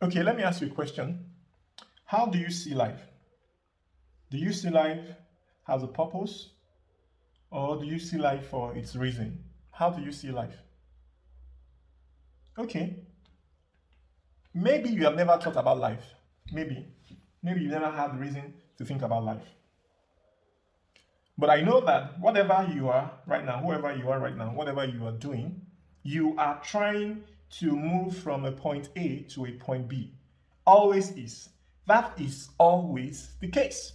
Okay, let me ask you a question. How do you see life? Do you see life as a purpose or do you see life for its reason? How do you see life? Okay, maybe you have never thought about life. Maybe. Maybe you never had reason to think about life. But I know that whatever you are right now, whoever you are right now, whatever you are doing, you are trying to move from a point A to a point B. Always is. That is always the case.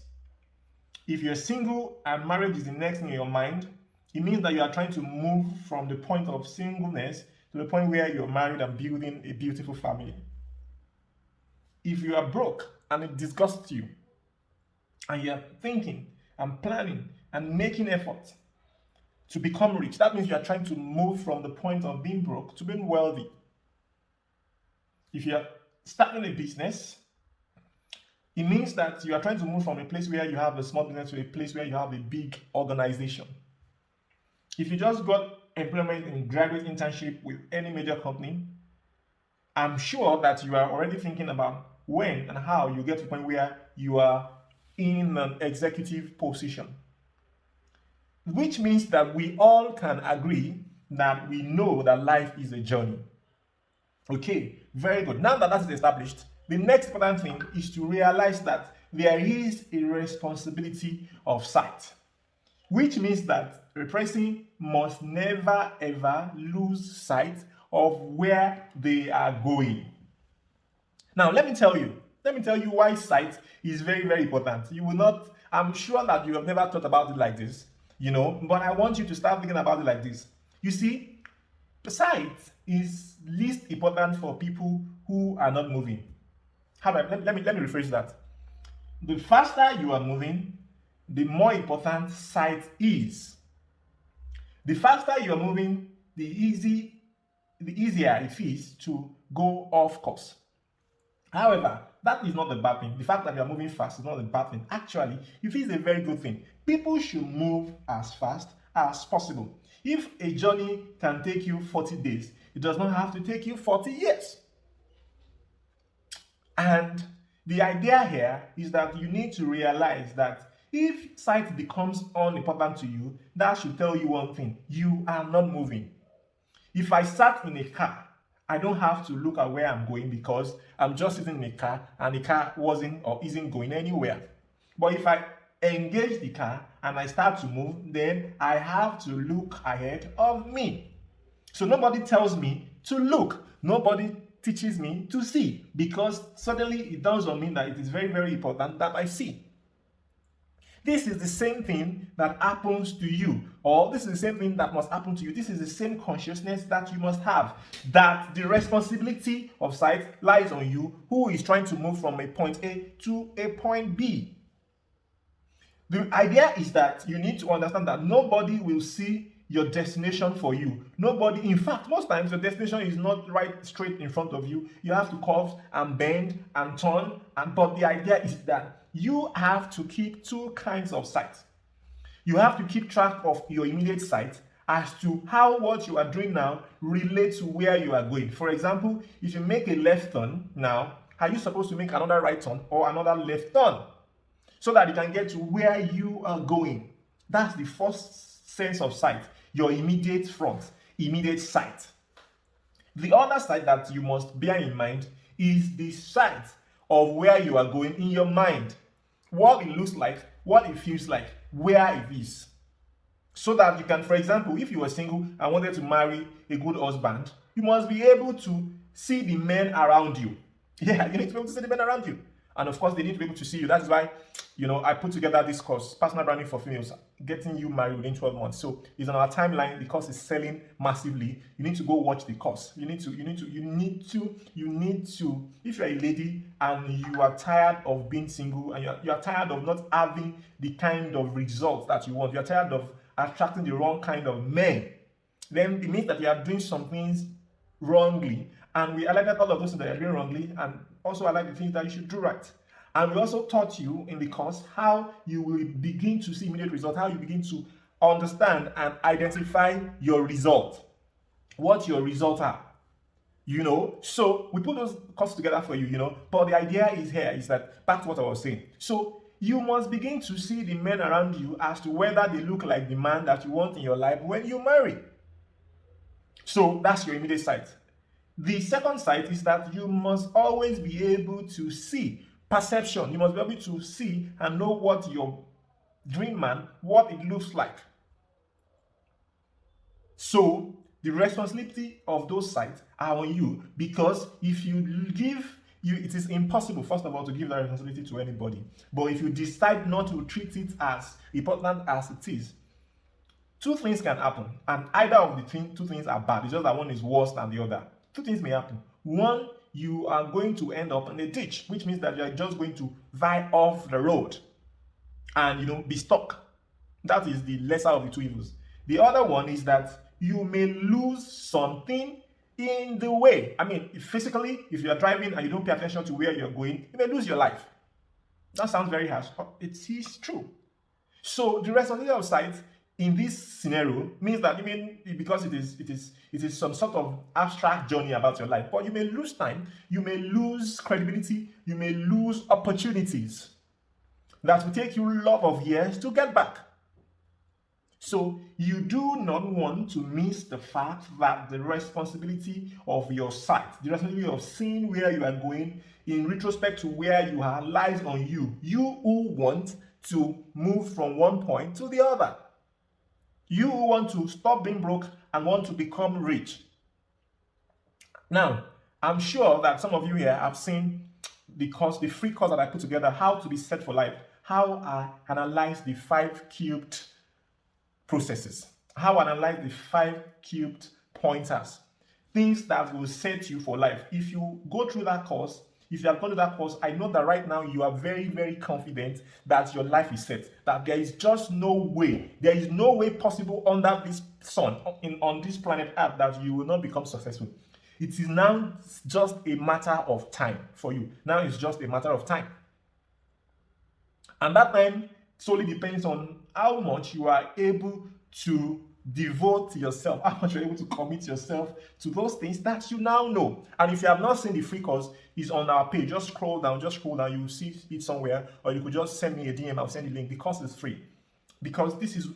If you're single and marriage is the next thing in your mind, it means that you are trying to move from the point of singleness to the point where you're married and building a beautiful family. If you are broke and it disgusts you, and you are thinking and planning and making effort to become rich, that means you are trying to move from the point of being broke to being wealthy. If you are starting a business, it means that you are trying to move from a place where you have a small business to a place where you have a big organization. If you just got employment in graduate internship with any major company, I'm sure that you are already thinking about when and how you get to the point where you are in an executive position. Which means that we all can agree that we know that life is a journey. Okay, very good. Now that that is established, the next important thing is to realize that there is a responsibility of sight, which means that a person must never ever lose sight of where they are going. Now, let me tell you why sight is very, very important. You will not, I'm sure that you have never thought about it like this, but I want you to start thinking about it like this. You see, sight is least important for people who are not moving. Let me rephrase that. The faster you are moving, the more important sight is. The faster you are moving, the easier it is to go off course. However, that is not the bad thing. The fact that you are moving fast is not the bad thing. Actually, it is a very good thing. People should move as fast as possible. If a journey can take you 40 days, it does not have to take you 40 years. And the idea here is that you need to realize that if sight becomes unimportant to you, that should tell you one thing: you are not moving. If I sat in a car, I don't have to look at where I'm going because I'm just sitting in a car and the car wasn't or isn't going anywhere. But if I engage the car and I start to move, then I have to look ahead of me. So nobody tells me to look. Nobody teaches me to see, because suddenly it dawns on me that it is very, very important that I see. This is the same thing that happens to you, or this is the same thing that must happen to you. This is the same consciousness that you must have, that the responsibility of sight lies on you, who is trying to move from a point A to a point B. The idea is that you need to understand that nobody will see your destination for you. Nobody, in fact, most times your destination is not right straight in front of you. You have to curve and bend and turn, but the idea is that you have to keep two kinds of sight. You have to keep track of your immediate sight as to how what you are doing now relates to where you are going. For example, if you make a left turn now, are you supposed to make another right turn or another left turn so that you can get to where you are going? That's the first sense of sight, your immediate front, immediate sight. The other side that you must bear in mind is the sight of where you are going in your mind. What it looks like, what it feels like, where it is. So that you can, for example, if you were single and wanted to marry a good husband, you must be able to see the men around you. Yeah, you need to be able to see the men around you. And of course, they need to be able to see you. That's why, I put together this course, Personal Branding for Females, Getting You Married Within 12 Months. So it's on our timeline. The course is selling massively. You need to go watch the course. You need to, if you're a lady and you are tired of being single and you are tired of not having the kind of results that you want, you're tired of attracting the wrong kind of men, then it means that you are doing some things wrongly. And we highlighted all of those things that you're doing wrongly, and also highlight the things that you should do right. And we also taught you in the course how you will begin to see immediate results, how you begin to understand and identify your result, what your results are. So we put those costs together for you. But the idea is here is that back to what I was saying. So you must begin to see the men around you as to whether they look like the man that you want in your life when you marry. So that's your immediate sight. The second sight is that you must always be able to see perception. You must be able to see and know what your dream man, what it looks like. So the responsibility of those sites are on you, because if you it is impossible, first of all, to give that responsibility to anybody. But if you decide not to treat it as important as it is, two things can happen, and either of the two things are bad. It's just that one is worse than the other. Two things may happen. One, you are going to end up in a ditch, which means that you are just going to veer off the road and be stuck. That is the lesser of the two evils. The other one is that you may lose something in the way. I mean, physically, if you are driving and you don't pay attention to where you're going, you may lose your life. That sounds very harsh, but it is true. So the responsibility of sight in this scenario means that because it is some sort of abstract journey about your life, but you may lose time, you may lose credibility, you may lose opportunities that will take you a lot of years to get back. So you do not want to miss the fact that the responsibility of your sight, the responsibility of seeing where you are going in retrospect to where you are, lies on you. You who want to move from one point to the other. You who want to stop being broke and want to become rich. Now, I'm sure that some of you here have seen the free course that I put together, How to Be Set for Life, how I analyze the 5 cubed processes, how I analyze the 5 cubed pointers, things that will set you for life. If you go through that course, if you have gone to that course, I know that right now you are very, very confident that your life is set, that there is just no way, there is no way possible under this sun, on this planet Earth, that you will not become successful. It is now just a matter of time for you. Now it's just a matter of time. And that time solely depends on how much you are able to devote yourself, how much you're able to commit yourself to those things that you now know. And if you have not seen the free course, it's on our page. Just scroll down, you will see it somewhere, or you could just send me a DM, I'll send the link. The course is free. Because this is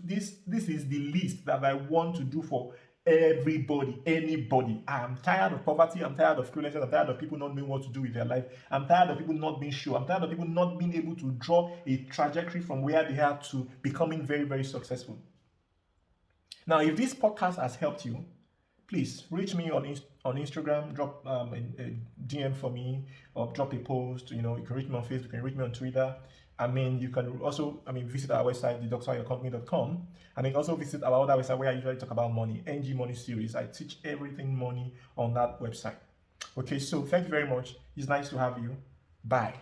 the least that I want to do for everybody, anybody. I'm tired of poverty, I'm tired of cluelessness, I'm tired of people not knowing what to do with their life, I'm tired of people not being sure, I'm tired of people not being able to draw a trajectory from where they are to becoming very, very successful. Now, if this podcast has helped you, please reach me on Instagram, drop a DM for me, or drop a post. You can reach me on Facebook, you can reach me on Twitter. You can also, visit our website, thedoctoryourcompany.com, and then also visit our other website where I usually talk about money, NG Money Series. I teach everything money on that website. Okay, so thank you very much. It's nice to have you. Bye.